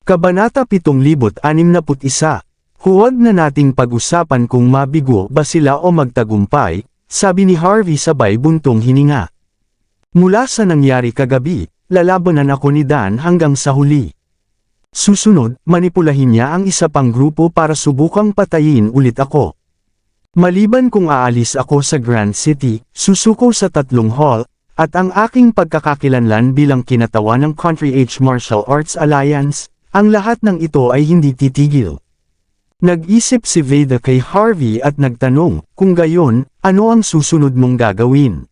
Kabanata 761. Huwag na nating pag-usapan kung mabigo ba sila o magtagumpay, sabi ni Harvey sabay buntong hininga. Mula sa nangyari kagabi, lalabanan ako ni Dan hanggang sa huli. Susunod, manipulahin niya ang isa pang grupo para subukang patayin ulit ako. Maliban kung aalis ako sa Grand City, susuko sa 3 hall, at ang aking pagkakakilanlan bilang kinatawan ng Country Age Martial Arts Alliance, ang lahat ng ito ay hindi titigil. Nag-isip si Veda kay Harvey at nagtanong, kung gayon, ano ang susunod mong gagawin?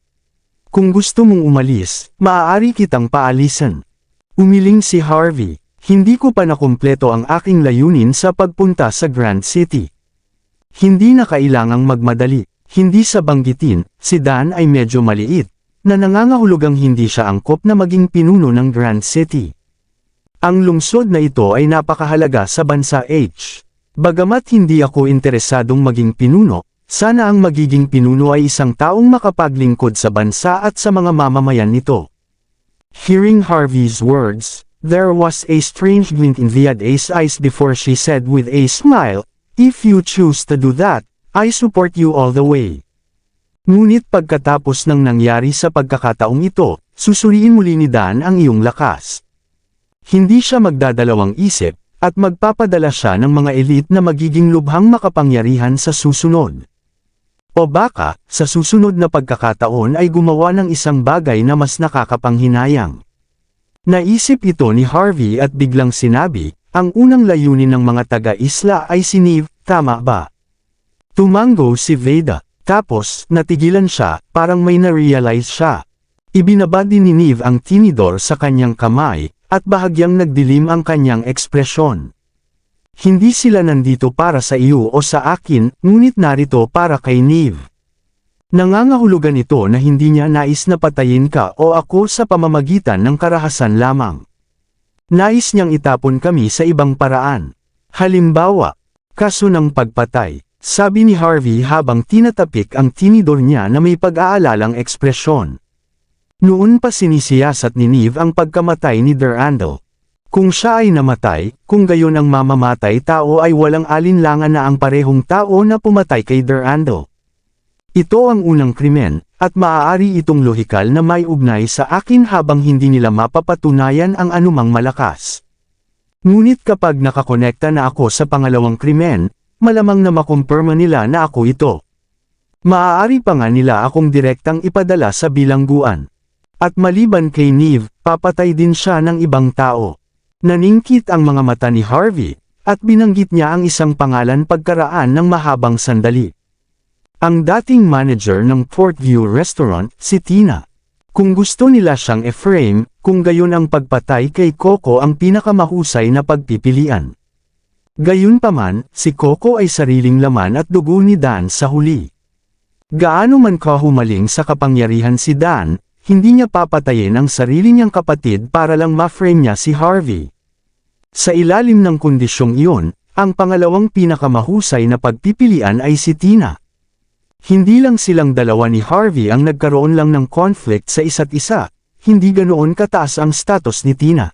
Kung gusto mong umalis, maaari kitang paalisan. Umiling si Harvey, hindi ko pa nakumpleto ang aking layunin sa pagpunta sa Grand City. Hindi na kailangang magmadali, hindi sa banggitin, si Dan ay medyo maliit, na nangangahulugang hindi siya angkop na maging pinuno ng Grand City. Ang lungsod na ito ay napakahalaga sa bansa H. Bagamat hindi ako interesadong maging pinuno, sana ang magiging pinuno ay isang taong makapaglingkod sa bansa at sa mga mamamayan nito. Hearing Harvey's words, there was a strange glint in Viada's eyes before she said with a smile, "If you choose to do that, I support you all the way." Ngunit pagkatapos ng nangyari sa pagkakataong ito, susuriin muli ni Dan ang iyong lakas. Hindi siya magdadalawang isip, at magpapadala siya ng mga elite na magiging lubhang makapangyarihan sa susunod. O baka, sa susunod na pagkakataon ay gumawa ng isang bagay na mas nakakapanghinayang. Naisip ito ni Harvey at biglang sinabi, ang unang layunin ng mga taga-isla ay si Neve, tama ba? Tumango si Veda, tapos, natigilan siya, parang may na-realize siya. Ibinaba din ni Neve ang tinidor sa kanyang kamay, at bahagyang nagdilim ang kanyang ekspresyon. Hindi sila nandito para sa iyo o sa akin, ngunit narito para kay Neve. Nangangahulugan ito na hindi niya nais na patayin ka o ako sa pamamagitan ng karahasan lamang. Nais niyang itapon kami sa ibang paraan. Halimbawa, kaso ng pagpatay, sabi ni Harvey habang tinatapik ang tinidor niya na may pag-aalalang ekspresyon. Noon pa sinisiyasat ni Neve ang pagkamatay ni Durandal. Kung siya ay namatay, kung gayon ang mamamatay tao ay walang alinlangan na ang parehong tao na pumatay kay Durandal. Ito ang unang krimen, at maaari itong lohikal na may ugnay sa akin habang hindi nila mapapatunayan ang anumang malakas. Ngunit kapag nakakonekta na ako sa pangalawang krimen, malamang na makumpirma nila na ako ito. Maaari pa nga nila akong direktang ipadala sa bilangguan. At maliban kay Neve, papatay din siya ng ibang tao. Naningkit ang mga mata ni Harvey, at binanggit niya ang isang pangalan pagkaraan ng mahabang sandali. Ang dating manager ng Portview Restaurant, si Tina. Kung gusto nila siyang e-frame, kung gayon ang pagpatay kay Coco ang pinakamahusay na pagpipilian. Gayunpaman, si Coco ay sariling laman at dugo ni Dan sa huli. Gaano man kahumaling sa kapangyarihan si Dan, hindi niya papatayin ang sarili niyang kapatid para lang ma-frame niya si Harvey. Sa ilalim ng kondisyong iyon, ang pangalawang pinakamahusay na pagpipilian ay si Tina. Hindi lang silang dalawa ni Harvey ang nagkaroon lang ng conflict sa isa't isa, hindi ganoon kataas ang status ni Tina.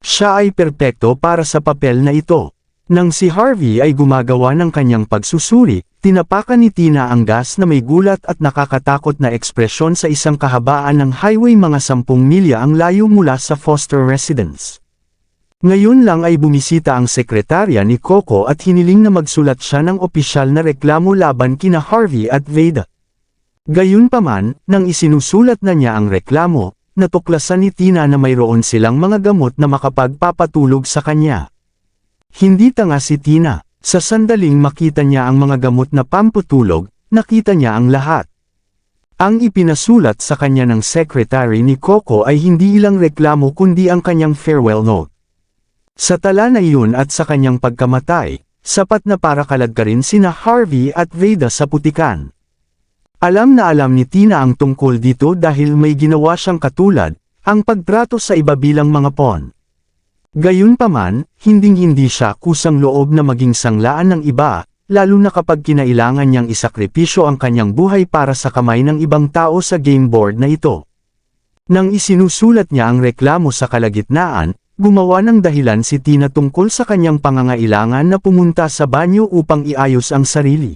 Siya ay perpekto para sa papel na ito. Nang si Harvey ay gumagawa ng kanyang pagsusuri, tinapakan ni Tina ang gas na may gulat at nakakatakot na ekspresyon sa isang kahabaan ng highway mga 10 milya ang layo mula sa Foster residence. Ngayon lang ay bumisita ang sekretarya ni Coco at hiniling na magsulat siya ng opisyal na reklamo laban kina Harvey at Veda. Gayunpaman, nang isinusulat na niya ang reklamo, natuklasan ni Tina na mayroon silang mga gamot na makapagpapatulog sa kanya. Hindi tanga si Tina. Sa sandaling makita niya ang mga gamot na pamputulog, nakita niya ang lahat. Ang ipinasulat sa kanya ng secretary ni Coco ay hindi ilang reklamo kundi ang kanyang farewell note. Sa tala na iyon at sa kanyang pagkamatay, sapat na para kaladkarin sina Harvey at Veda sa putikan. Alam na alam ni Tina ang tungkol dito dahil may ginawa siyang katulad, ang pagtrato sa iba bilang mga pawn. Gayunpaman, hinding-hindi siya kusang loob na maging sanglaan ng iba, lalo na kapag kinailangan niyang isakripisyo ang kanyang buhay para sa kamay ng ibang tao sa game board na ito. Nang isinusulat niya ang reklamo sa kalagitnaan, gumawa ng dahilan si Tina tungkol sa kanyang pangangailangan na pumunta sa banyo upang iayos ang sarili.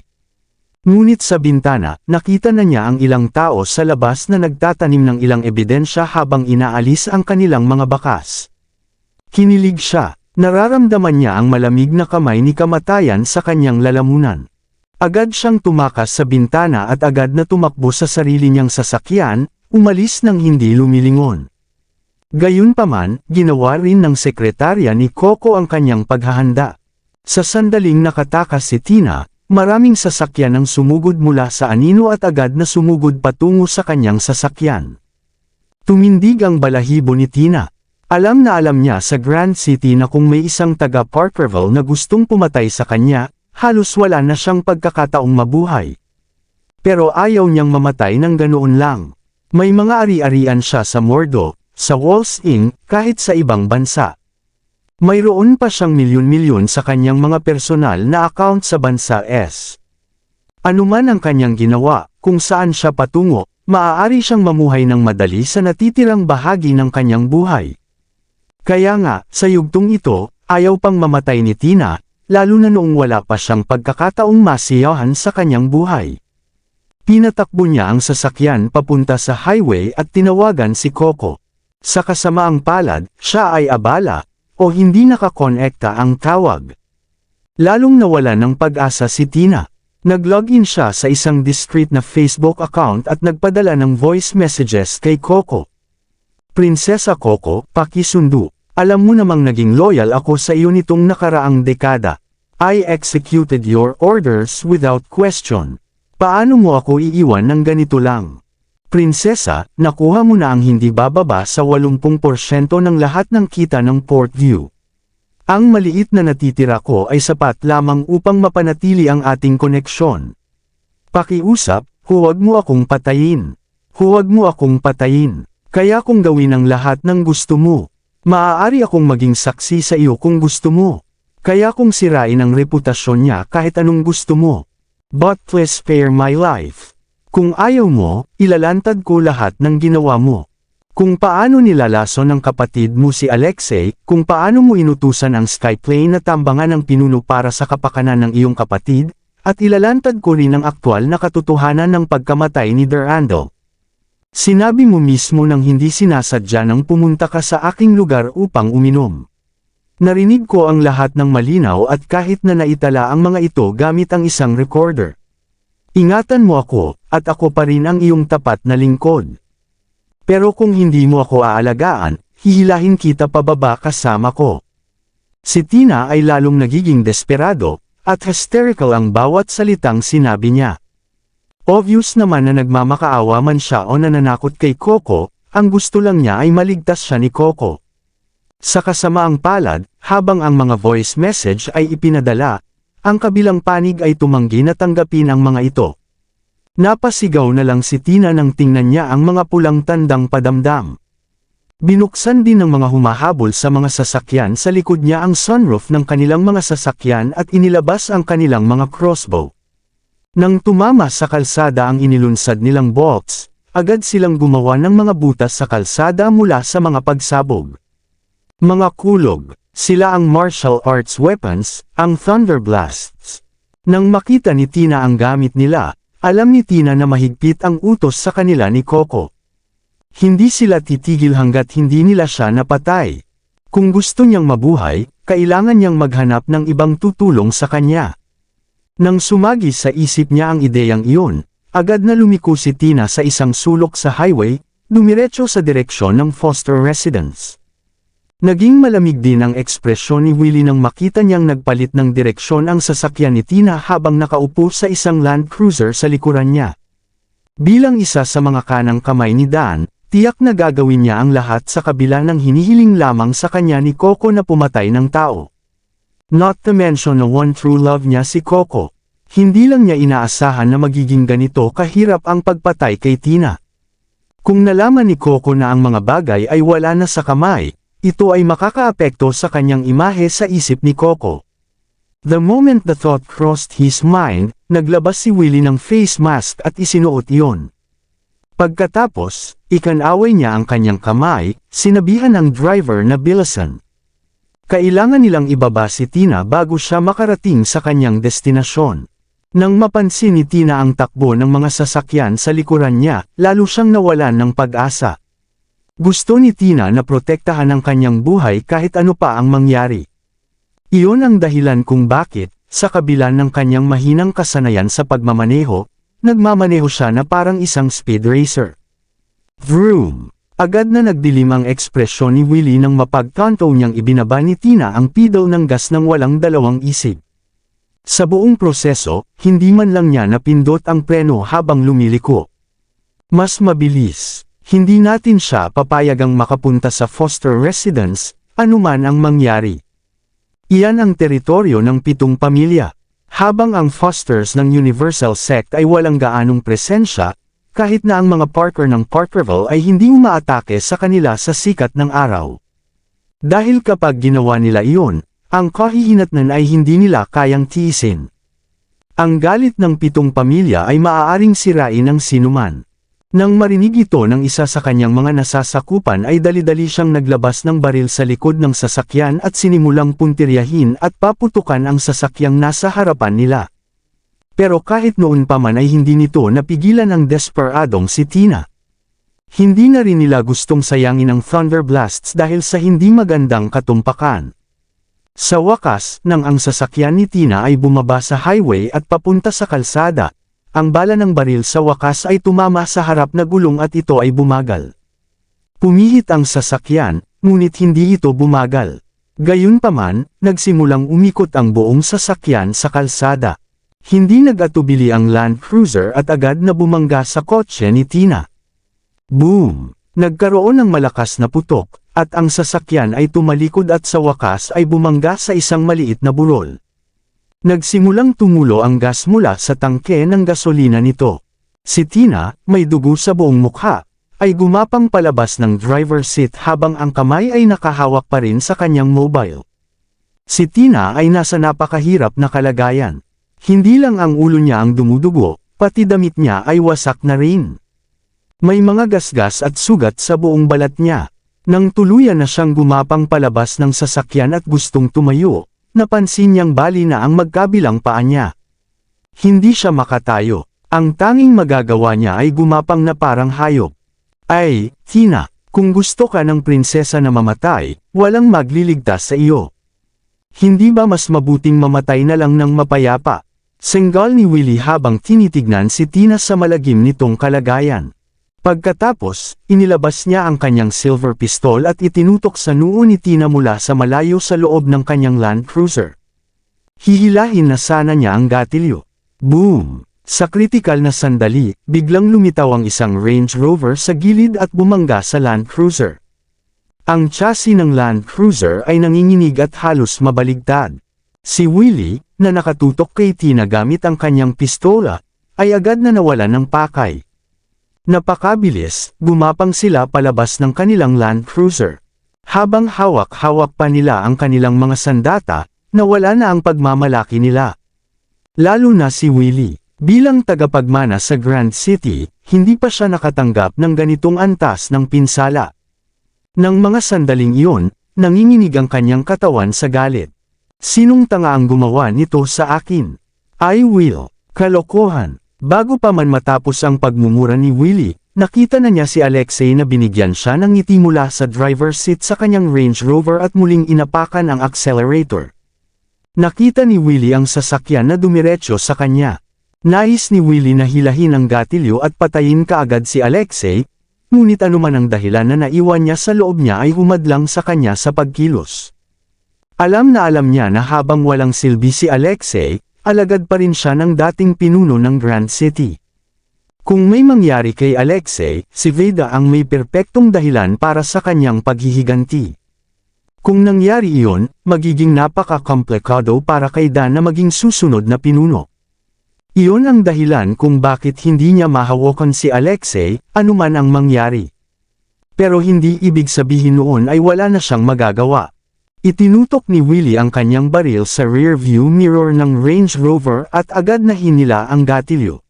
Ngunit sa bintana, nakita na niya ang ilang tao sa labas na nagtatanim ng ilang ebidensya habang inaalis ang kanilang mga bakas. Kinilig siya, nararamdaman niya ang malamig na kamay ni kamatayan sa kanyang lalamunan. Agad siyang tumakas sa bintana at agad na tumakbo sa sarili niyang sasakyan, umalis nang hindi lumilingon. Gayunpaman, ginawa rin ng sekretarya ni Coco ang kanyang paghahanda. Sa sandaling nakatakas si Tina, maraming sasakyan ang sumugod mula sa anino at agad na sumugod patungo sa kanyang sasakyan. Tumindig ang balahibo ni Tina. Alam na alam niya sa Grand City na kung may isang taga Parkerville na gustong pumatay sa kanya, halos wala na siyang pagkakataong mabuhay. Pero ayaw niyang mamatay ng ganoon lang. May mga ari-arian siya sa Mordo, sa Walls Inc., kahit sa ibang bansa. Mayroon pa siyang milyon-milyon sa kanyang mga personal na account sa bansa S. Anuman ang kanyang ginawa, kung saan siya patungo, maaari siyang mamuhay ng madali sa natitirang bahagi ng kanyang buhay. Kaya nga, sa yugtong ito, ayaw pang mamatay ni Tina, lalo na noong wala pa siyang pagkakataong masiyahan sa kanyang buhay. Pinatakbo niya ang sasakyan papunta sa highway at tinawagan si Coco. Sa kasamaang palad, siya ay abala, o hindi nakakonekta ang tawag. Lalong nawala ng pag-asa si Tina. Nag-login siya sa isang discreet na Facebook account at nagpadala ng voice messages kay Coco. Prinsesa Coco, pakisundo. Alam mo namang naging loyal ako sa iyo nitong nakaraang dekada. I executed your orders without question. Paano mo ako iiwan ng ganito lang? Prinsesa, nakuha mo na ang hindi bababa sa 80% ng lahat ng kita ng Portview. Ang maliit na natitira ko ay sapat lamang upang mapanatili ang ating koneksyon. Pakiusap, huwag mo akong patayin. Huwag mo akong patayin. Kaya kung gawin ang lahat ng gusto mo. Maaari akong maging saksi sa iyo kung gusto mo. Kaya kung sirain ang reputasyon niya kahit anong gusto mo. But please spare my life. Kung ayaw mo, ilalantad ko lahat ng ginawa mo. Kung paano nilalason ng kapatid mo si Alexei, kung paano mo inutusan ang Skyplane na tambangan ng pinuno para sa kapakanan ng iyong kapatid, at ilalantad ko rin ang aktwal na katotohanan ng pagkamatay ni Durandal. Sinabi mo mismo nang hindi sinasadya nang pumunta ka sa aking lugar upang uminom. Narinig ko ang lahat ng malinaw at kahit na naitala ang mga ito gamit ang isang recorder. Ingatan mo ako, at ako pa rin ang iyong tapat na lingkod. Pero kung hindi mo ako aalagaan, hihilahin kita pababa kasama ko. Si Tina ay lalong nagiging desperado, at hysterical ang bawat salitang sinabi niya. Obvious naman na nagmamakaawa man siya o nananakot kay Coco, ang gusto lang niya ay maligtas siya ni Coco. Sa kasamaang palad, habang ang mga voice message ay ipinadala, ang kabilang panig ay tumanggi na tanggapin ang mga ito. Napasigaw na lang si Tina nang tingnan niya ang mga pulang tandang padamdam. Binuksan din ng mga humahabol sa mga sasakyan sa likod niya ang sunroof ng kanilang mga sasakyan at inilabas ang kanilang mga crossbow. Nang tumama sa kalsada ang inilunsad nilang bolts, agad silang gumawa ng mga butas sa kalsada mula sa mga pagsabog. Mga kulog. Sila ang martial arts weapons, ang Thunder Blasts. Nang makita ni Tina ang gamit nila, alam ni Tina na mahigpit ang utos sa kanila ni Coco. Hindi sila titigil hanggat hindi nila siya napatay. Kung gusto niyang mabuhay, kailangan niyang maghanap ng ibang tutulong sa kanya. Nang sumagi sa isip niya ang ideyang iyon, agad na lumiko si Tina sa isang sulok sa highway, dumiretso sa direksyon ng Foster Residence. Naging malamig din ang ekspresyon ni Willie nang makita niyang nagpalit ng direksyon ang sasakyan ni Tina habang nakaupo sa isang Land Cruiser sa likuran niya. Bilang isa sa mga kanang kamay ni Dan, tiyak na gagawin niya ang lahat sa kabila ng hinihiling lamang sa kanya ni Coco na pumatay ng tao. Not to mention na one true love niya si Coco. Hindi lang niya inaasahan na magiging ganito kahirap ang pagpatay kay Tina. Kung nalaman ni Coco na ang mga bagay ay wala na sa kamay, ito ay makakaapekto sa kanyang imahe sa isip ni Coco. The moment the thought crossed his mind, naglabas si Willie ng face mask at isinuot iyon. Pagkatapos, ikanaway niya ang kanyang kamay, sinabihan ng driver na bilisan. Kailangan nilang ibaba si Tina bago siya makarating sa kanyang destinasyon. Nang mapansin ni Tina ang takbo ng mga sasakyan sa likuran niya, lalo siyang nawalan ng pag-asa. Gusto ni Tina na protektahan ang kanyang buhay kahit ano pa ang mangyari. Iyon ang dahilan kung bakit, sa kabila ng kanyang mahinang kasanayan sa pagmamaneho, nagmamaneho siya na parang isang speed racer. Vroom! Agad na nagdilim ang ekspresyon ni Willie nang mapagtanto niyang ibinaba ni Tina ang pedal ng gas ng walang dalawang isip. Sa buong proseso, hindi man lang niya napindot ang preno habang lumiliko. Mas mabilis, hindi natin siya papayagang makapunta sa foster residence, anuman ang mangyari. Iyan ang teritoryo ng 7 pamilya. Habang ang fosters ng Universal Sect ay walang gaanong presensya, kahit na ang mga Parker ng Parkerville ay hindi umaatake sa kanila sa sikat ng araw. Dahil kapag ginawa nila iyon, ang kahihinatnan ay hindi nila kayang tiisin. Ang galit ng 7 pamilya ay maaaring sirain ng sinuman. Nang marinig ito ng isa sa kanyang mga nasasakupan ay dali-dali siyang naglabas ng baril sa likod ng sasakyan at sinimulang puntiryahin at paputukan ang sasakyang nasa harapan nila. Pero kahit noon pa man ay hindi nito napigilan ang desperadong si Tina. Hindi na rin nila gustong sayangin ang Thunder Blasts dahil sa hindi magandang katumpakan. Sa wakas, nang ang sasakyan ni Tina ay bumaba sa highway at papunta sa kalsada, ang bala ng baril sa wakas ay tumama sa harap na gulong at ito ay bumagal. Pumihit ang sasakyan, ngunit hindi ito bumagal. Gayunpaman, nagsimulang umikot ang buong sasakyan sa kalsada. Hindi nag-atubili ang Land Cruiser at agad na bumangga sa kotse ni Tina. Boom! Nagkaroon ng malakas na putok, at ang sasakyan ay tumalikod at sa wakas ay bumangga sa isang maliit na burol. Nagsimulang tumulo ang gas mula sa tangke ng gasolina nito. Si Tina, may dugo sa buong mukha, ay gumapang palabas ng driver's seat habang ang kamay ay nakahawak pa rin sa kanyang mobile. Si Tina ay nasa napakahirap na kalagayan. Hindi lang ang ulo niya ang dumudugo, pati damit niya ay wasak na rin. May mga gasgas at sugat sa buong balat niya. Nang tuluyan na siyang gumapang palabas ng sasakyan at gustong tumayo, napansin niyang bali na ang magkabilang paa niya. Hindi siya makatayo. Ang tanging magagawa niya ay gumapang na parang hayop. Ay, Tina, kung gusto ka ng prinsesa na mamatay, walang magliligtas sa iyo. Hindi ba mas mabuting mamatay na lang ng mapayapa? Senggal ni Willie habang tinitignan si Tina sa malagim nitong kalagayan. Pagkatapos, inilabas niya ang kanyang silver pistol at itinutok sa noo ni Tina mula sa malayo sa loob ng kanyang Land Cruiser. Hihilahin na sana niya ang gatilyo. Boom! Sa kritikal na sandali, biglang lumitaw ang isang Range Rover sa gilid at bumangga sa Land Cruiser. Ang chassis ng Land Cruiser ay nanginginig at halos mabaligtad. Si Willie, na nakatutok kay Tina gamit ang kanyang pistola, ay agad na nawalan ng pakay. Napakabilis, gumapang sila palabas ng kanilang Land Cruiser. Habang hawak-hawak pa nila ang kanilang mga sandata, nawala na ang pagmamalaki nila. Lalo na si Willie. Bilang tagapagmana sa Grand City, hindi pa siya nakatanggap ng ganitong antas ng pinsala. Nang mga sandaling iyon, nanginginig ang kanyang katawan sa galit. Sinong tanga ang gumawa nito sa akin? I will. Kalokohan. Bago pa man matapos ang pagmumura ni Willie, nakita na niya si Alexei na binigyan siya ng ngiti mula sa driver's seat sa kanyang Range Rover at muling inapakan ang accelerator. Nakita ni Willie ang sasakyan na dumiretso sa kanya. Nais ni Willie na hilahin ang gatilyo at patayin kaagad si Alexei, ngunit anuman ang dahilan na naiwan niya sa loob niya ay humadlang sa kanya sa pagkilos. Alam niya na habang walang silbi si Alexei, alagad pa rin siya ng dating pinuno ng Grand City. Kung may mangyari kay Alexei, si Veda ang may perpektong dahilan para sa kanyang paghihiganti. Kung nangyari iyon, magiging napaka-komplikado para kay Dan na maging susunod na pinuno. Iyon ang dahilan kung bakit hindi niya mahawakan si Alexei, anuman ang mangyari. Pero hindi ibig sabihin noon ay wala na siyang magagawa. Itinutok ni Willie ang kanyang baril sa rearview mirror ng Range Rover at agad na hinila ang gatilyo.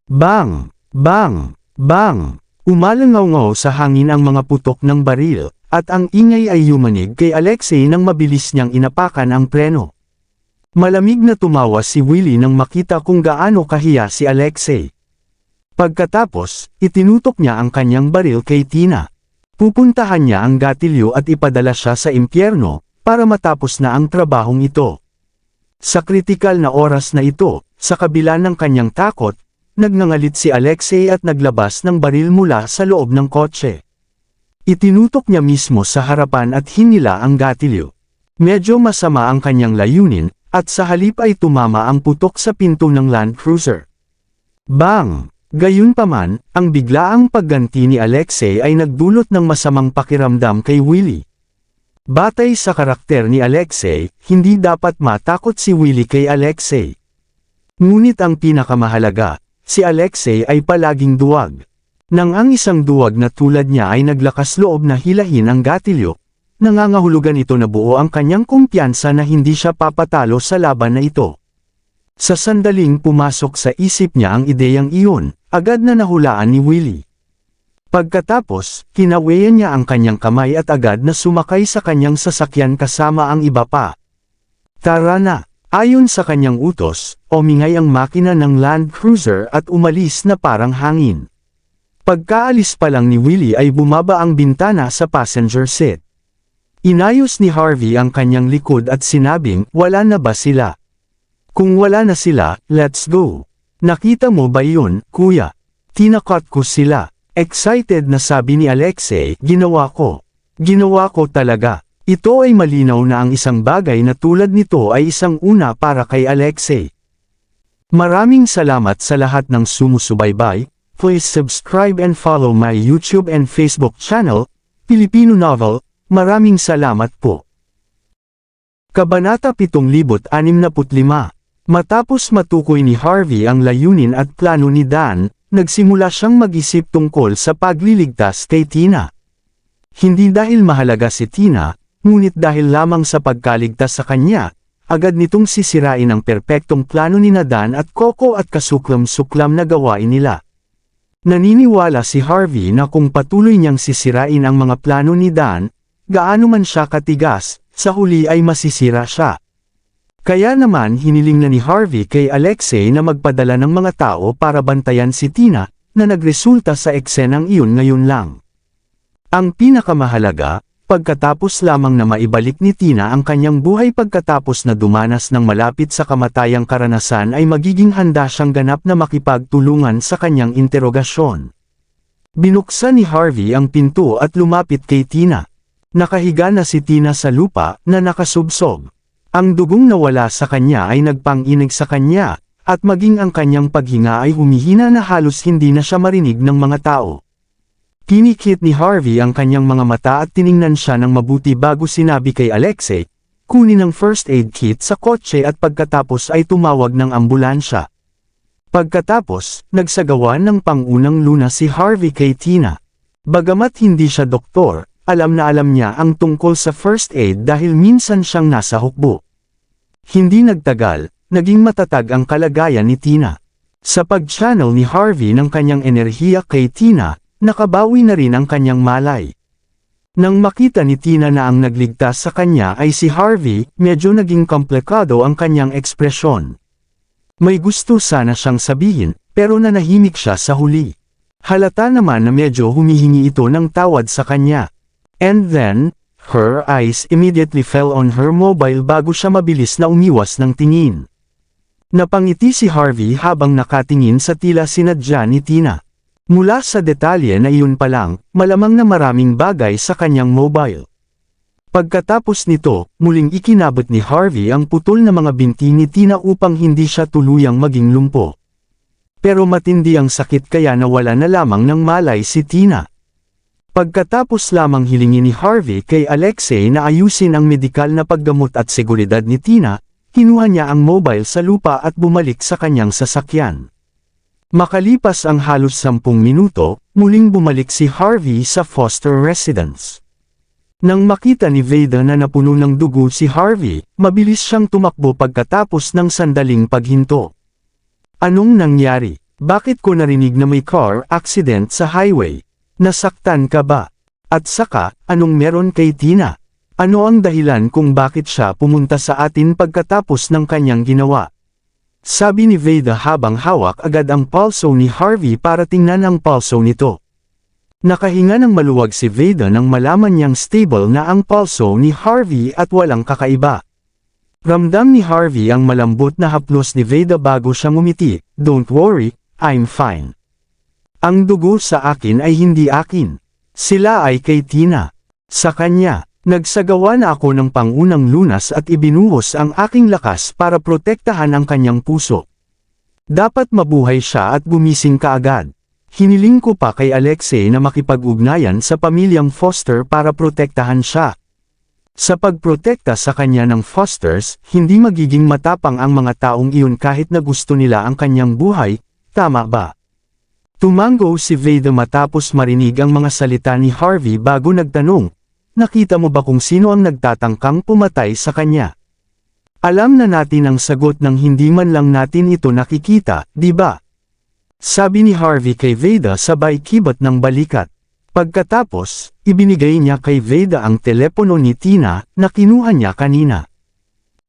Bang! Bang! Bang! Umalangaw-ngaw sa hangin ang mga putok ng baril, at ang ingay ay yumanig kay Alexei nang mabilis niyang inapakan ang preno. Malamig na tumawa si Willie nang makita kung gaano kahiya si Alexei. Pagkatapos, itinutok niya ang kanyang baril kay Tina. Pupuntahan niya ang gatilyo at ipadala siya sa impyerno, para matapos na ang trabahong ito. Sa kritikal na oras na ito, sa kabila ng kanyang takot, nagngangalit si Alexei at naglabas ng baril mula sa loob ng kotse. Itinutok niya mismo sa harapan at hinila ang gatilyo. Medyo masama ang kanyang layunin, at sa halip ay tumama ang putok sa pinto ng Land Cruiser. Bang! Gayunpaman, ang biglaang pagganti ni Alexei ay nagdulot ng masamang pakiramdam kay Willie. Batay sa karakter ni Alexei, hindi dapat matakot si Willie kay Alexei. Ngunit ang pinakamahalaga, si Alexei ay palaging duwag. Nang ang isang duwag na tulad niya ay naglakas loob na hilahin ang gatilyo, nangangahulugan ito na buo ang kanyang kumpiyansa na hindi siya papatalo sa laban na ito. Sa sandaling pumasok sa isip niya ang ideyang iyon, agad na nahulaan ni Willie. Pagkatapos, kinawayan niya ang kanyang kamay at agad na sumakay sa kanyang sasakyan kasama ang iba pa. Tara na! Ayon sa kanyang utos, umingay ang makina ng Land Cruiser at umalis na parang hangin. Pagkaalis pa lang ni Willie ay bumaba ang bintana sa passenger seat. Inayos ni Harvey ang kanyang likod at sinabing, wala na ba sila? Kung wala na sila, let's go. Nakita mo ba yun, kuya? Tinakot ko sila. Excited na sabi ni Alexei, ginawa ko. Ginawa ko talaga. Ito ay malinaw na ang isang bagay na tulad nito ay isang una para kay Alexei. Maraming salamat sa lahat ng sumusubaybay. Please subscribe and follow my YouTube and Facebook channel, Filipino Novel. Maraming salamat po. Kabanata 765. Matapos matukoy ni Harvey ang layunin at plano ni Dan, nagsimula siyang mag-isip tungkol sa pagliligtas kay Tina. Hindi dahil mahalaga si Tina, ngunit dahil lamang sa pagkaligtas sa kanya, agad nitong sisirain ang perpektong plano ni Dan at Coco at kasuklam-suklam na gawain nila. Naniniwala si Harvey na kung patuloy niyang sisirain ang mga plano ni Dan, gaano man siya katigas, sa huli ay masisira siya. Kaya naman hiniling na ni Harvey kay Alexei na magpadala ng mga tao para bantayan si Tina, na nagresulta sa eksenang iyon ngayon lang. Ang pinakamahalaga, pagkatapos lamang na maibalik ni Tina ang kanyang buhay pagkatapos na dumanas ng malapit sa kamatayang karanasan ay magiging handa siyang ganap na makipagtulungan sa kanyang interogasyon. Binuksan ni Harvey ang pinto at lumapit kay Tina. Nakahiga na si Tina sa lupa na nakasubsob. Ang dugong nawala sa kanya ay nagpang-inig sa kanya, at maging ang kanyang paghinga ay humihina na halos hindi na siya marinig ng mga tao. Pinikit ni Harvey ang kanyang mga mata at tiningnan siya ng mabuti bago sinabi kay Alexei, kunin ang first aid kit sa kotse at pagkatapos ay tumawag ng ambulansya. Pagkatapos, nagsagawa ng pangunang luna si Harvey kay Tina. Bagamat hindi siya doktor, alam na alam niya ang tungkol sa first aid dahil minsan siyang nasa hukbo. Hindi nagtagal, naging matatag ang kalagayan ni Tina. Sa pag-channel ni Harvey ng kanyang enerhiya kay Tina, nakabawi na rin ang kanyang malay. Nang makita ni Tina na ang nagligtas sa kanya ay si Harvey, medyo naging komplikado ang kanyang ekspresyon. May gusto sana siyang sabihin, pero nanahimik siya sa huli. Halata naman na medyo humihingi ito ng tawad sa kanya. And then, her eyes immediately fell on her mobile bago siya mabilis na umiwas ng tingin. Napangiti si Harvey habang nakatingin sa tila sinadya ni Tina. Mula sa detalye na iyon pa lang, malamang na maraming bagay sa kanyang mobile. Pagkatapos nito, muling ikinabot ni Harvey ang putol na mga binti ni Tina upang hindi siya tuluyang maging lumpo. Pero matindi ang sakit kaya nawala na lamang ng malay si Tina. Pagkatapos lamang hilingin ni Harvey kay Alexei na ayusin ang medikal na paggamot at seguridad ni Tina, kinuha niya ang mobile sa lupa at bumalik sa kanyang sasakyan. Makalipas ang halos 10 minuto, muling bumalik si Harvey sa foster residence. Nang makita ni Veda na napuno ng dugo si Harvey, mabilis siyang tumakbo pagkatapos ng sandaling paghinto. Anong nangyari? Bakit ko narinig na may car accident sa highway? Nasaktan ka ba? At saka, anong meron kay Tina? Ano ang dahilan kung bakit siya pumunta sa atin pagkatapos ng kanyang ginawa? Sabi ni Veda habang hawak agad ang palso ni Harvey para tingnan ang palso nito. Nakahinga ng maluwag si Veda nang malaman niyang stable na ang palso ni Harvey at walang kakaiba. Ramdam ni Harvey ang malambot na haplos ni Veda bago siya ngumiti. Don't worry, I'm fine. Ang dugo sa akin ay hindi akin. Sila ay kay Tina. Sa kanya. Nagsagawa na ako ng pangunang lunas at ibinuhos ang aking lakas para protektahan ang kanyang puso. Dapat mabuhay siya at gumising kaagad. Hiniling ko pa kay Alexei na makipag-ugnayan sa pamilyang Foster para protektahan siya. Sa pagprotekta sa kanya ng Fosters, hindi magiging matapang ang mga taong iyon kahit na gusto nila ang kanyang buhay, tama ba? Tumango si Veda matapos marinig ang mga salita ni Harvey bago nagtanong. Nakita mo ba kung sino ang nagtatangkang pumatay sa kanya? Alam na natin ang sagot nang hindi man lang natin ito nakikita, di ba? Sabi ni Harvey kay Veda sabay kibat ng balikat. Pagkatapos, ibinigay niya kay Veda ang telepono ni Tina na kinuha niya kanina.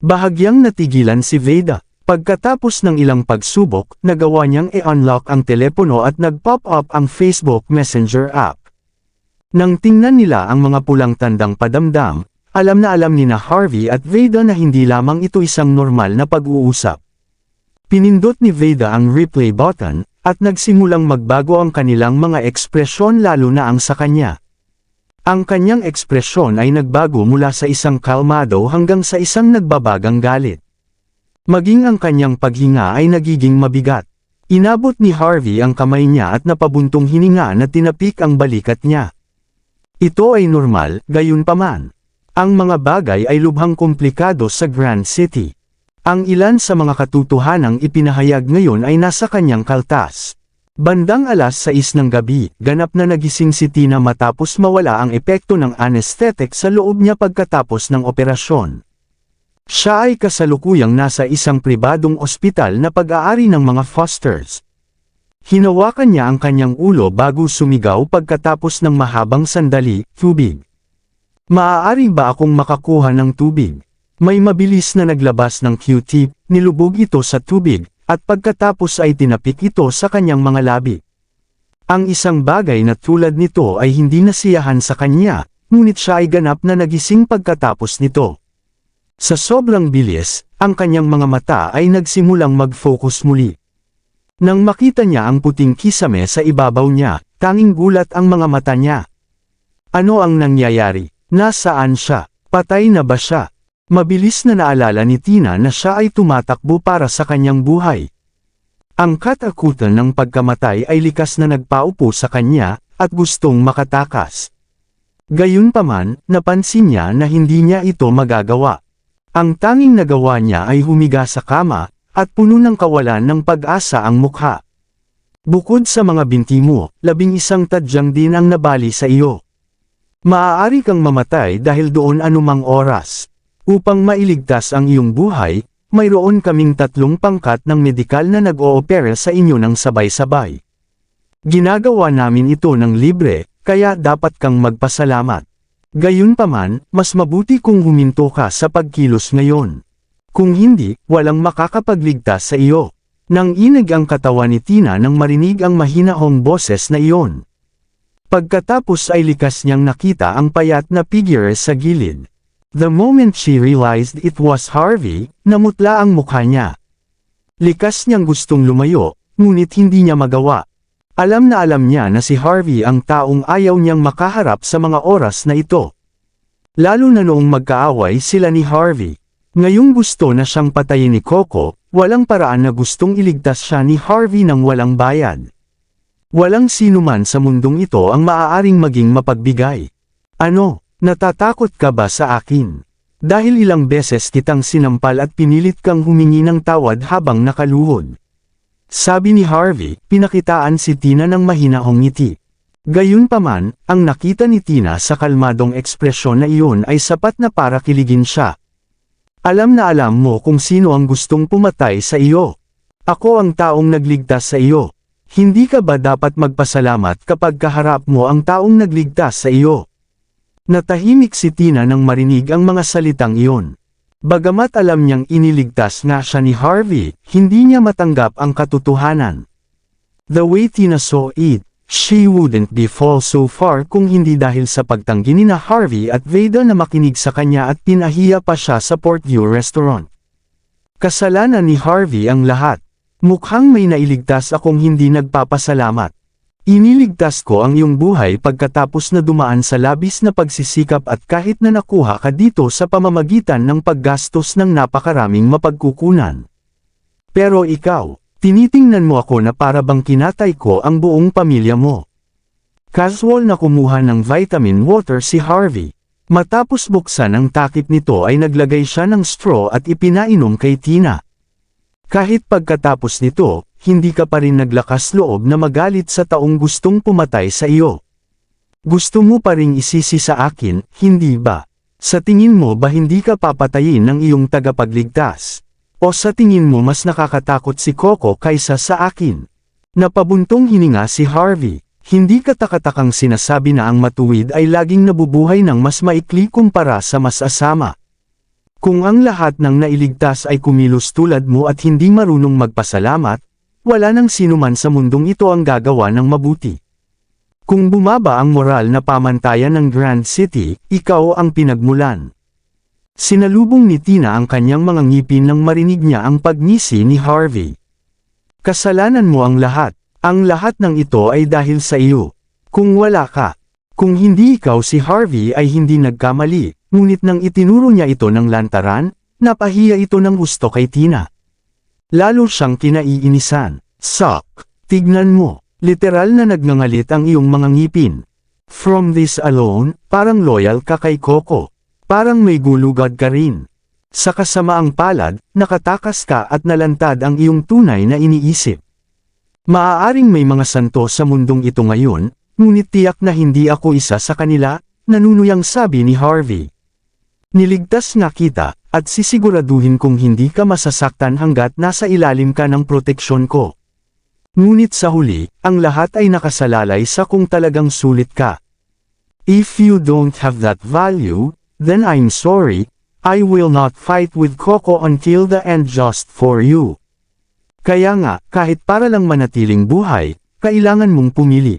Bahagyang natigilan si Veda. Pagkatapos ng ilang pagsubok, nagawa niyang i-unlock ang telepono at nag-pop up ang Facebook Messenger app. Nang tingnan nila ang mga pulang tandang padamdam, alam na alam ni na Harvey at Veda na hindi lamang ito isang normal na pag-uusap. Pinindot ni Veda ang replay button, at nagsimulang magbago ang kanilang mga ekspresyon lalo na ang sa kanya. Ang kanyang ekspresyon ay nagbago mula sa isang kalmado hanggang sa isang nagbabagang galit. Maging ang kanyang paghinga ay nagiging mabigat. Inabot ni Harvey ang kamay niya at napabuntong hininga na tinapik ang balikat niya. Ito ay normal, gayunpaman. Ang mga bagay ay lubhang komplikado sa Grand City. Ang ilan sa mga katotohanang ipinahayag ngayon ay nasa kanyang kaltas. Bandang 6:00 ng gabi, ganap na nagising si Tina matapos mawala ang epekto ng anesthetic sa loob niya pagkatapos ng operasyon. Siya ay kasalukuyang nasa isang pribadong ospital na pag-aari ng mga Fosters. Hinawakan niya ang kanyang ulo bago sumigaw pagkatapos ng mahabang sandali, tubig. Maaari ba akong makakuha ng tubig? May mabilis na naglabas ng Q-tip, nilubog ito sa tubig, at pagkatapos ay tinapik ito sa kanyang mga labi. Ang isang bagay na tulad nito ay hindi nasiyahan sa kanya, ngunit siya ay ganap na nagising pagkatapos nito. Sa sobrang bilis, ang kanyang mga mata ay nagsimulang mag-focus muli. Nang makita niya ang puting kisame sa ibabaw niya, tanging gulat ang mga mata niya. Ano ang nangyayari? Nasaan siya? Patay na ba siya? Mabilis na naalala ni Tina na siya ay tumatakbo para sa kanyang buhay. Ang katakutan ng pagkamatay ay likas na nagpaupo sa kanya, at gustong makatakas. Gayunpaman, napansin niya na hindi niya ito magagawa. Ang tanging nagawa niya ay humiga sa kama, at puno ng kawalan ng pag-asa ang mukha. Bukod sa mga binti mo, 11 tadyang din ang nabali sa iyo. Maaari kang mamatay dahil doon anumang oras. Upang mailigtas ang iyong buhay, mayroon kaming 3 pangkat ng medikal na nag-oopera sa inyo ng sabay-sabay. Ginagawa namin ito ng libre, kaya dapat kang magpasalamat. Gayunpaman, mas mabuti kung huminto ka sa pagkilos ngayon. Kung hindi, walang makakapagligtas sa iyo. Nang inig ang katawan ni Tina nang marinig ang mahinahong boses na iyon. Pagkatapos ay likas niyang nakita ang payat na figure sa gilid. The moment she realized it was Harvey, namutla ang mukha niya. Likas niyang gustong lumayo, ngunit hindi niya magawa. Alam niya na si Harvey ang taong ayaw niyang makaharap sa mga oras na ito. Lalo na noong magkaaway sila ni Harvey. Ngayong gusto na siyang patayin ni Coco, walang paraan na gustong iligtas siya ni Harvey ng walang bayad. Walang sinuman sa mundong ito ang maaaring maging mapagbigay. Ano, natatakot ka ba sa akin? Dahil ilang beses kitang sinampal at pinilit kang humingi ng tawad habang nakaluhod. Sabi ni Harvey, pinakitaan si Tina ng mahinahong ngiti. Gayunpaman, ang nakita ni Tina sa kalmadong ekspresyon na iyon ay sapat na para kiligin siya. Alam na alam mo kung sino ang gustong pumatay sa iyo. Ako ang taong nagligtas sa iyo. Hindi ka ba dapat magpasalamat kapag kaharap mo ang taong nagligtas sa iyo? Natahimik si Tina nang marinig ang mga salitang iyon. Bagamat alam niyang iniligtas nga siya ni Harvey, hindi niya matanggap ang katotohanan. The way Tina saw it, she wouldn't be fall so far kung hindi dahil sa pagtanggi ni Harvey at Veda na makinig sa kanya at pinahiya pa siya sa Portview Restaurant. Kasalanan ni Harvey ang lahat. Mukhang may nailigtas akong hindi nagpapasalamat. Iniligtas ko ang iyong buhay pagkatapos na dumaan sa labis na pagsisikap at kahit na nakuha ka dito sa pamamagitan ng paggastos ng napakaraming mapagkukunan. Pero ikaw, tinitingnan mo ako na para bang kinatay ko ang buong pamilya mo. Casual na kumuha ng vitamin water si Harvey. Matapos buksan ang takip nito ay naglagay siya ng straw at ipinainom kay Tina. Kahit pagkatapos nito, hindi ka pa rin naglakas loob na magalit sa taong gustong pumatay sa iyo. Gusto mo pa ring isisi sa akin, hindi ba? Sa tingin mo ba hindi ka papatayin ng iyong tagapagligtas? O sa tingin mo mas nakakatakot si Coco kaysa sa akin? Napabuntong hininga si Harvey. Hindi katakatakang sinasabi na ang matuwid ay laging nabubuhay ng mas maikli kumpara sa mas asama. Kung ang lahat ng nailigtas ay kumilos tulad mo at hindi marunong magpasalamat, wala nang sinuman sa mundong ito ang gagawa ng mabuti. Kung bumaba ang moral na pamantayan ng Grand City, ikaw ang pinagmulan. Sinalubong ni Tina ang kanyang mga ngipin nang marinig niya ang pagngisi ni Harvey. Kasalanan mo ang lahat. Ang lahat ng ito ay dahil sa iyo. Kung wala ka. Kung hindi ikaw si Harvey ay hindi nagkamali, ngunit nang itinuro niya ito ng lantaran, napahiya ito ng gusto kay Tina. Lalo siyang kinaiinisan. Sok, tignan mo, literal na nagngangalit ang iyong mga ngipin. From this alone, parang loyal ka kay Coco. Parang may gulugad ka rin. Sa kasamaang palad, nakatakas ka at nalantad ang iyong tunay na iniisip. Maaaring may mga santo sa mundong ito ngayon, ngunit tiyak na hindi ako isa sa kanila, nanunuyang sabi ni Harvey. Niligtas nga kita, at sisiguraduhin kong hindi ka masasaktan hanggat nasa ilalim ka ng proteksyon ko. Ngunit sa huli, ang lahat ay nakasalalay sa kung talagang sulit ka. If you don't have that value, then I'm sorry, I will not fight with Coco until the end just for you. Kaya nga, kahit para lang manatiling buhay, kailangan mong pumili.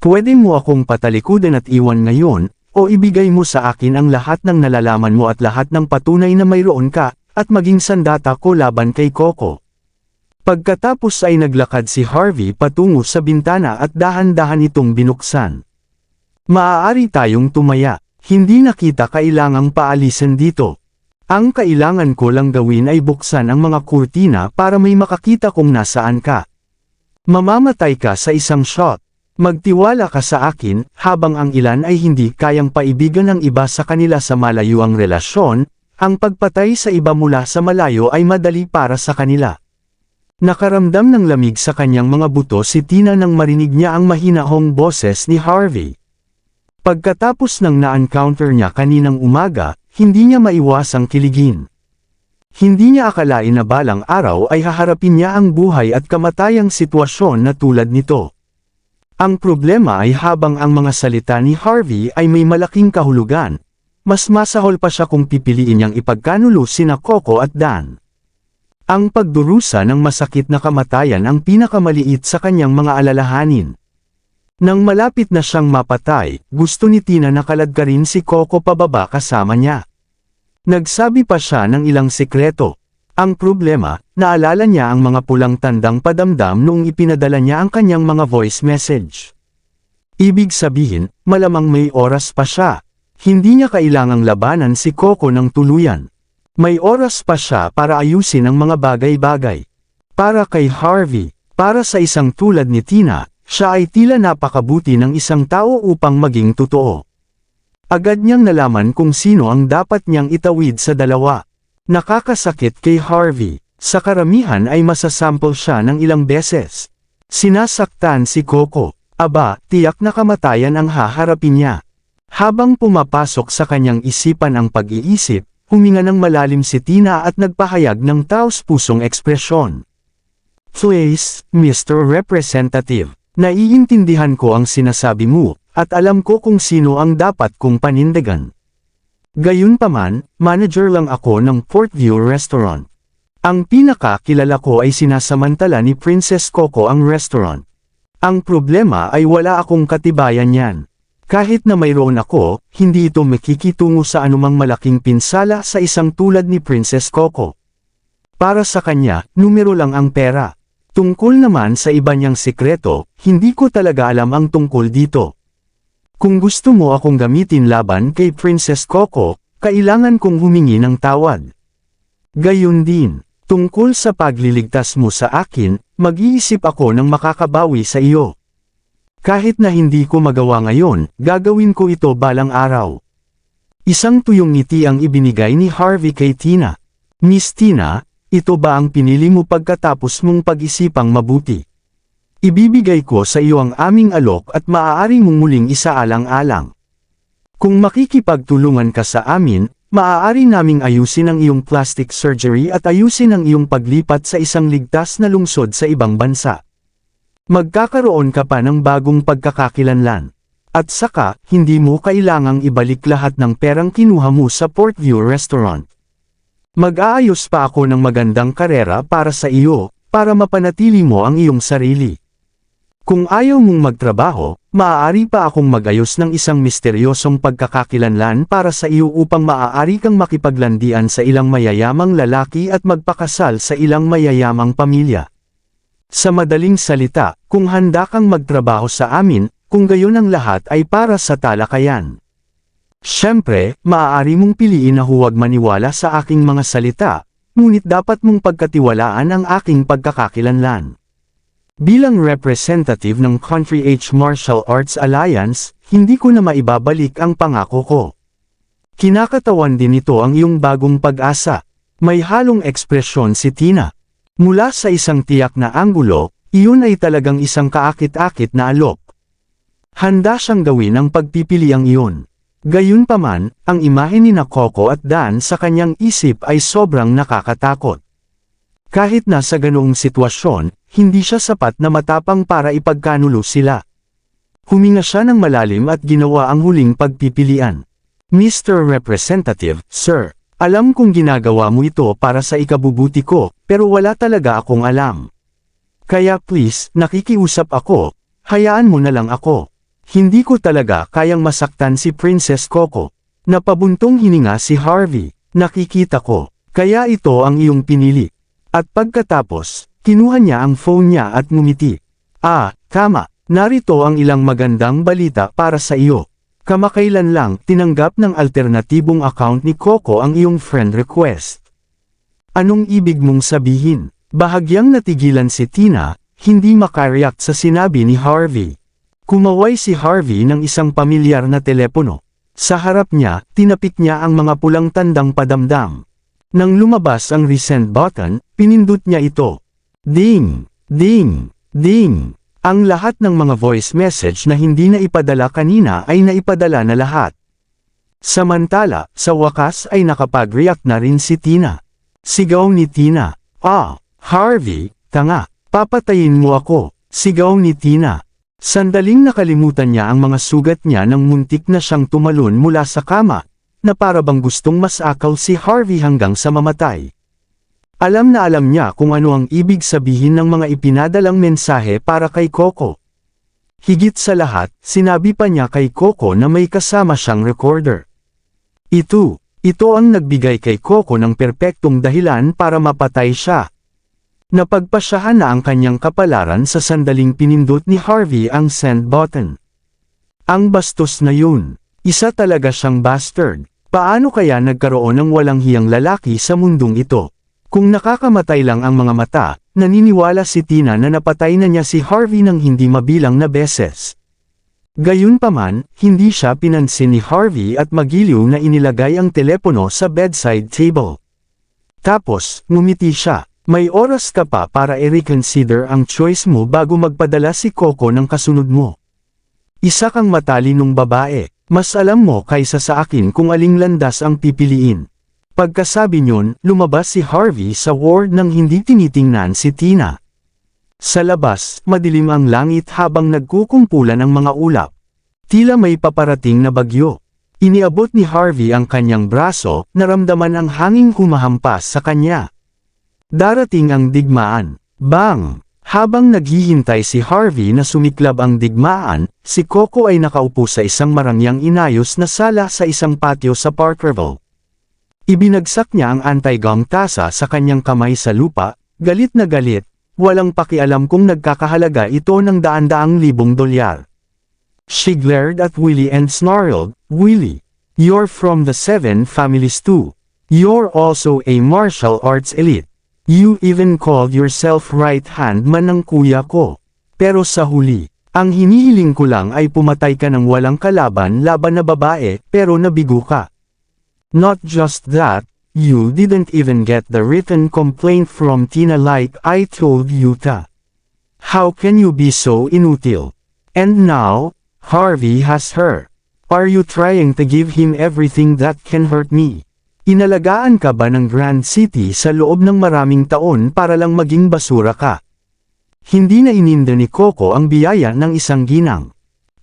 Pwede mo akong patalikudan at iwan ngayon, o ibigay mo sa akin ang lahat ng nalalaman mo at lahat ng patunay na mayroon ka, at maging sandata ko laban kay Coco. Pagkatapos ay naglakad si Harvey patungo sa bintana at dahan-dahan itong binuksan. Maaari tayong tumaya, hindi na kita kailangang paalisan dito. Ang kailangan ko lang gawin ay buksan ang mga kurtina para may makakita kung nasaan ka. Mamamatay ka sa isang shot. Magtiwala ka sa akin, habang ang ilan ay hindi kayang paibigan ng iba sa kanila sa malayuang relasyon, ang pagpatay sa iba mula sa malayo ay madali para sa kanila. Nakaramdam ng lamig sa kanyang mga buto si Tina nang marinig niya ang mahinahong boses ni Harvey. Pagkatapos ng na-encounter niya kaninang umaga, hindi niya maiwasang kiligin. Hindi niya akalain na balang araw ay haharapin niya ang buhay at kamatayang sitwasyon na tulad nito. Ang problema ay habang ang mga salita ni Harvey ay may malaking kahulugan, mas masahol pa siya kung pipiliin niyang ipagkanulo sina Coco at Dan. Ang pagdurusa ng masakit na kamatayan ang pinakamaliit sa kanyang mga alalahanin. Nang malapit na siyang mapatay, gusto ni Tina na kaladkarin si Coco pababa kasama niya. Nagsabi pa siya ng ilang sekreto. Ang problema, naalala niya ang mga pulang tandang padamdam noong ipinadala niya ang kanyang mga voice message. Ibig sabihin, malamang may oras pa siya. Hindi niya kailangang labanan si Coco ng tuluyan. May oras pa siya para ayusin ang mga bagay-bagay. Para kay Harvey, para sa isang tulad ni Tina, siya ay tila napakabuti ng isang tao upang maging totoo. Agad niyang nalaman kung sino ang dapat niyang itawid sa dalawa. Nakakasakit kay Harvey. Sa karamihan ay masasample siya ng ilang beses. Sinasaktan si Coco. Aba, tiyak na kamatayan ang haharapin niya. Habang pumapasok sa kanyang isipan ang pag-iisip, huminga ng malalim si Tina at nagpahayag ng taos-pusong ekspresyon. Please, Mr. Representative, naiintindihan ko ang sinasabi mo, at alam ko kung sino ang dapat kong panindigan. Gayunpaman, manager lang ako ng Portview Restaurant. Ang pinakakilala ko ay sinasamantala ni Princess Coco ang restaurant. Ang problema ay wala akong katibayan yan. Kahit na mayroon ako, hindi ito makikitungo sa anumang malaking pinsala sa isang tulad ni Princess Coco. Para sa kanya, numero lang ang pera. Tungkol naman sa iba niyang sikreto, hindi ko talaga alam ang tungkol dito. Kung gusto mo akong gamitin laban kay Princess Coco, kailangan kong humingi ng tawad. Gayun din, tungkol sa pagliligtas mo sa akin, mag-iisip ako ng makakabawi sa iyo. Kahit na hindi ko magawa ngayon, gagawin ko ito balang araw. Isang tuyong ngiti ang ibinigay ni Harvey kay Tina. Miss Tina, ito ba ang pinili mo pagkatapos mong pag-isipang mabuti? Ibibigay ko sa iyo ang aming alok at maaari mong muling isaalang-alang. Kung makikipagtulungan ka sa amin, maaari naming ayusin ang iyong plastic surgery at ayusin ang iyong paglipat sa isang ligtas na lungsod sa ibang bansa. Magkakaroon ka pa ng bagong pagkakakilanlan. At saka, hindi mo kailangang ibalik lahat ng perang kinuha mo sa Portview Restaurant. Mag-aayos pa ako ng magandang karera para sa iyo, para mapanatili mo ang iyong sarili. Kung ayaw mong magtrabaho, maaari pa akong mag-ayos ng isang misteryosong pagkakakilanlan para sa iyo upang maaari kang makipaglandian sa ilang mayayamang lalaki at magpakasal sa ilang mayayamang pamilya. Sa madaling salita, kung handa kang magtrabaho sa amin, kung gayon ang lahat ay para sa talakayan. Siyempre, maaari mong piliin na huwag maniwala sa aking mga salita, ngunit dapat mong pagkatiwalaan ang aking pagkakakilanlan. Bilang representative ng Country H Martial Arts Alliance, hindi ko na maibabalik ang pangako ko. Kinakatawan din ito ang iyong bagong pag-asa. May halong ekspresyon si Tina. Mula sa isang tiyak na anggulo, iyon ay talagang isang kaakit-akit na alok. Handa siyang gawin ang pagpipiliang iyon. Gayunpaman, ang imahe ni Coco at Dan sa kanyang isip ay sobrang nakakatakot. Kahit na sa ganoong sitwasyon, hindi siya sapat na matapang para ipagkanulo sila. Huminga siya ng malalim at ginawa ang huling pagpipilian. Mr. Representative, Sir, alam kong ginagawa mo ito para sa ikabubuti ko, pero wala talaga akong alam. Kaya please, nakikiusap ako, hayaan mo na lang ako. Hindi ko talaga kayang masaktan si Princess Coco. Napabuntong hininga si Harvey. Nakikita ko, kaya ito ang iyong pinili. At pagkatapos, kinuha niya ang phone niya at ngumiti. Tama, narito ang ilang magandang balita para sa iyo. Kamakailan lang tinanggap ng alternatibong account ni Coco ang iyong friend request. Anong ibig mong sabihin? Bahagyang natigilan si Tina, hindi makareact sa sinabi ni Harvey. Kumaway si Harvey ng isang pamilyar na telepono. Sa harap niya, tinapik niya ang mga pulang tandang padamdam. Nang lumabas ang resend button, pinindot niya ito. Ding! Ding! Ding! Ang lahat ng mga voice message na hindi na ipadala kanina ay naipadala na lahat. Samantala, sa wakas ay nakapag-react na rin si Tina. Sigaw ni Tina. Harvey, tanga, papatayin mo ako. Sigaw ni Tina. Sandaling nakalimutan niya ang mga sugat niya nang muntik na siyang tumalon mula sa kama, na para bang gustong masakaw si Harvey hanggang sa mamatay. Alam na alam niya kung ano ang ibig sabihin ng mga ipinadalang mensahe para kay Coco. Higit sa lahat, sinabi pa niya kay Coco na may kasama siyang recorder. Ito ang nagbigay kay Coco ng perpektong dahilan para mapatay siya. Napagpasyahan na ang kanyang kapalaran sa sandaling pinindot ni Harvey ang send button. Ang bastos na yun. Isa talaga siyang bastard. Paano kaya nagkaroon ng walang hiyang lalaki sa mundong ito? Kung nakakamatay lang ang mga mata, naniniwala si Tina na napatay na niya si Harvey ng hindi mabilang na beses. Gayunpaman, hindi siya pinansin ni Harvey at magiliw na inilagay ang telepono sa bedside table. Tapos, ngumiti siya. May oras ka pa para i-reconsider ang choice mo bago magpadala si Coco ng kasunod mo. Isa kang matalinong babae. Mas alam mo kaysa sa akin kung aling landas ang pipiliin. Pagkasabi niyon, lumabas si Harvey sa ward nang hindi tinitingnan si Tina. Sa labas, madilim ang langit habang nagkukumpulan ang mga ulap. Tila may paparating na bagyo. Iniabot ni Harvey ang kanyang braso, naramdaman ang hanging humahampas sa kanya. Darating ang digmaan. Bang! Habang naghihintay si Harvey na sumiklab ang digmaan, si Coco ay nakaupo sa isang marangyang inayos na sala sa isang patio sa Parkerville. Ibinagsak niya ang anti-gong tasa sa kanyang kamay sa lupa, galit na galit, walang pakialam kung nagkakahalaga ito ng daan-daang libong dolyar. She glared at Willie and snarled, "Willie, you're from the Seven Families too. You're also a martial arts elite. You even called yourself right-hand man ng kuya ko. Pero sa huli, ang hinihiling ko lang ay pumatay ka ng walang kalaban laban na babae pero nabigo ka. Not just that, you didn't even get the written complaint from Tina like I told you to. How can you be so inutil? And now, Harvey has her. Are you trying to give him everything that can hurt me? Inalagaan ka ba ng Grand City sa loob ng maraming taon para lang maging basura ka? Hindi na ininda ni Coco ang biyaya ng isang ginang.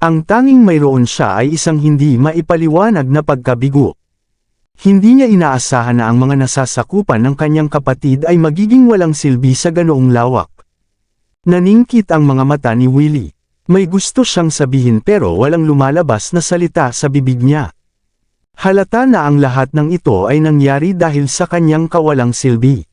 Ang tanging mayroon siya ay isang hindi maipaliwanag na pagkabigo. Hindi niya inaasahan na ang mga nasasakupan ng kanyang kapatid ay magiging walang silbi sa ganoong lawak. Naningkit ang mga mata ni Willie. May gusto siyang sabihin pero walang lumalabas na salita sa bibig niya. Halata na ang lahat ng ito ay nangyari dahil sa kanyang kawalang silbi.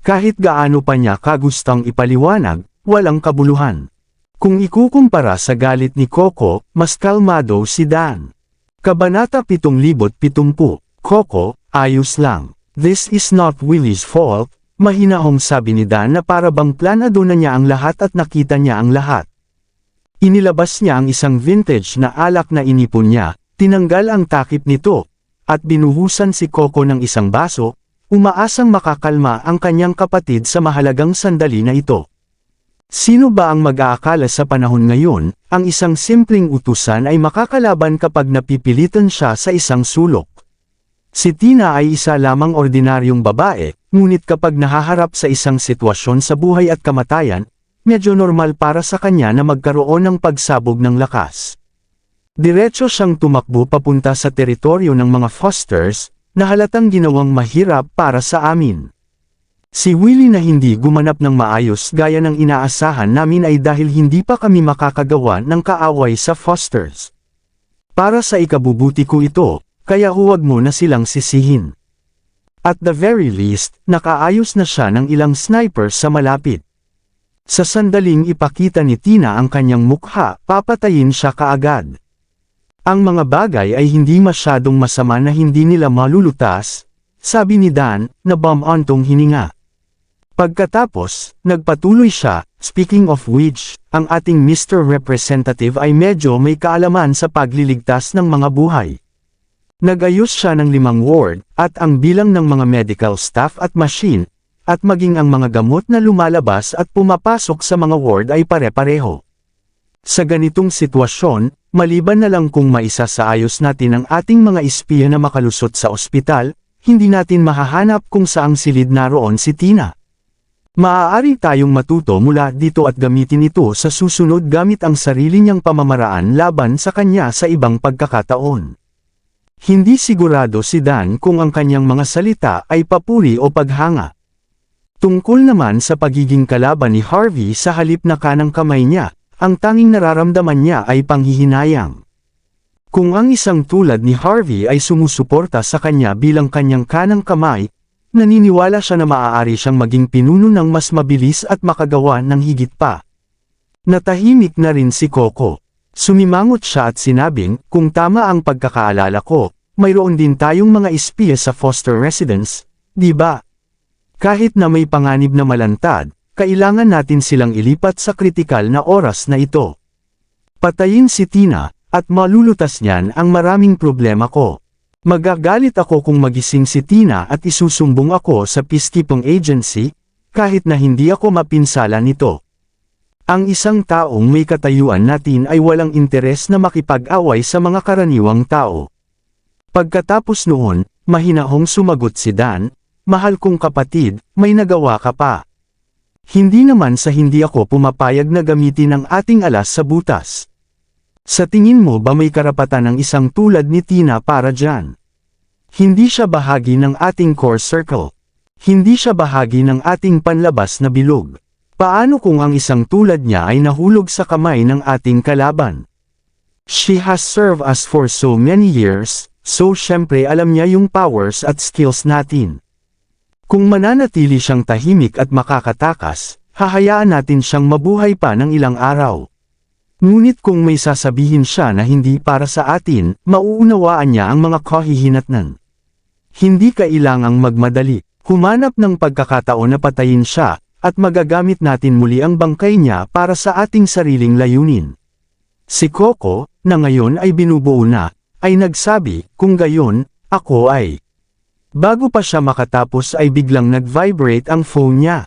Kahit gaano pa niya kagustang ipaliwanag, walang kabuluhan. Kung ikukumpara sa galit ni Coco, mas kalmado si Dan. Kabanata 770, Coco, ayos lang. This is not Willie's fault, mahinahong sabi ni Dan na para bang planado na niya ang lahat at nakita niya ang lahat. Inilabas niya ang isang vintage na alak na inipon niya, tinanggal ang takip nito, at binuhusan si Coco ng isang baso, umaasang makakalma ang kanyang kapatid sa mahalagang sandali na ito. Sino ba ang mag-aakala sa panahon ngayon, ang isang simpleng utusan ay makakalaban kapag napipilitan siya sa isang sulok? Si Tina ay isa lamang ordinaryong babae, ngunit kapag nahaharap sa isang sitwasyon sa buhay at kamatayan, medyo normal para sa kanya na magkaroon ng pagsabog ng lakas. Diretso siyang tumakbo papunta sa teritoryo ng mga Fosters, na halatang ginawang mahirap para sa amin. Si Willie na hindi gumanap ng maayos gaya ng inaasahan namin ay dahil hindi pa kami makakagawa ng kaaway sa Fosters. Para sa ikabubuti ko ito, kaya huwag mo na silang sisihin. At the very least, nakaayos na siya ng ilang snipers sa malapit. Sa sandaling ipakita ni Tina ang kanyang mukha, papatayin siya kaagad. Ang mga bagay ay hindi masyadong masama na hindi nila malulutas, sabi ni Dan, na bumantong hininga. Pagkatapos, nagpatuloy siya, speaking of which, ang ating Mr. Representative ay medyo may kaalaman sa pagliligtas ng mga buhay. Nagayos siya ng 5 ward, at ang bilang ng mga medical staff at machine, at maging ang mga gamot na lumalabas at pumapasok sa mga ward ay pare-pareho. Sa ganitong sitwasyon, maliban na lang kung maisasaayos natin ang ating mga espiya na makalusot sa ospital, hindi natin mahahanap kung saang silid naroon si Tina. Maaari tayong matuto mula dito at gamitin ito sa susunod gamit ang sarili niyang pamamaraan laban sa kanya sa ibang pagkakataon. Hindi sigurado si Dan kung ang kanyang mga salita ay papuri o paghanga. Tungkol naman sa pagiging kalaban ni Harvey sa halip na kanang kamay niya, ang tanging nararamdaman niya ay panghihinayang. Kung ang isang tulad ni Harvey ay sumusuporta sa kanya bilang kanyang kanang kamay, naniniwala siya na maaari siyang maging pinuno ng mas mabilis at makagawa ng higit pa. Natahimik na rin si Coco. Sumimangot siya at sinabing, kung tama ang pagkakaalala ko, mayroon din tayong mga espiya sa foster residence, di ba? Kahit na may panganib na malantad, kailangan natin silang ilipat sa kritikal na oras na ito. Patayin si Tina, at malulutas niyan ang maraming problema ko. Magagalit ako kung magising si Tina at isusumbong ako sa peacekeeping agency, kahit na hindi ako mapinsala nito. Ang isang taong may katayuan natin ay walang interes na makipag-away sa mga karaniwang tao. Pagkatapos noon, mahinahong sumagot si Dan, mahal kong kapatid, may nagawa ka pa. Hindi naman sa hindi ako pumapayag na gamitin ang ating alas sa butas. Sa tingin mo ba may karapatan ng isang tulad ni Tina para dyan? Hindi siya bahagi ng ating core circle. Hindi siya bahagi ng ating panlabas na bilog. Paano kung ang isang tulad niya ay nahulog sa kamay ng ating kalaban? She has served us for so many years, so syempre alam niya yung powers at skills natin. Kung mananatili siyang tahimik at makakatakas, hahayaan natin siyang mabuhay pa ng ilang araw. Ngunit kung may sasabihin siya na hindi para sa atin, mauunawaan niya ang mga kahihinatnan. Hindi kailangang magmadali, humanap ng pagkakataon na patayin siya, at magagamit natin muli ang bangkay niya para sa ating sariling layunin. Si Coco, na ngayon ay binubuo na, ay nagsabi, kung gayon, ako ay. Bago pa siya makatapos ay biglang nag-vibrate ang phone niya.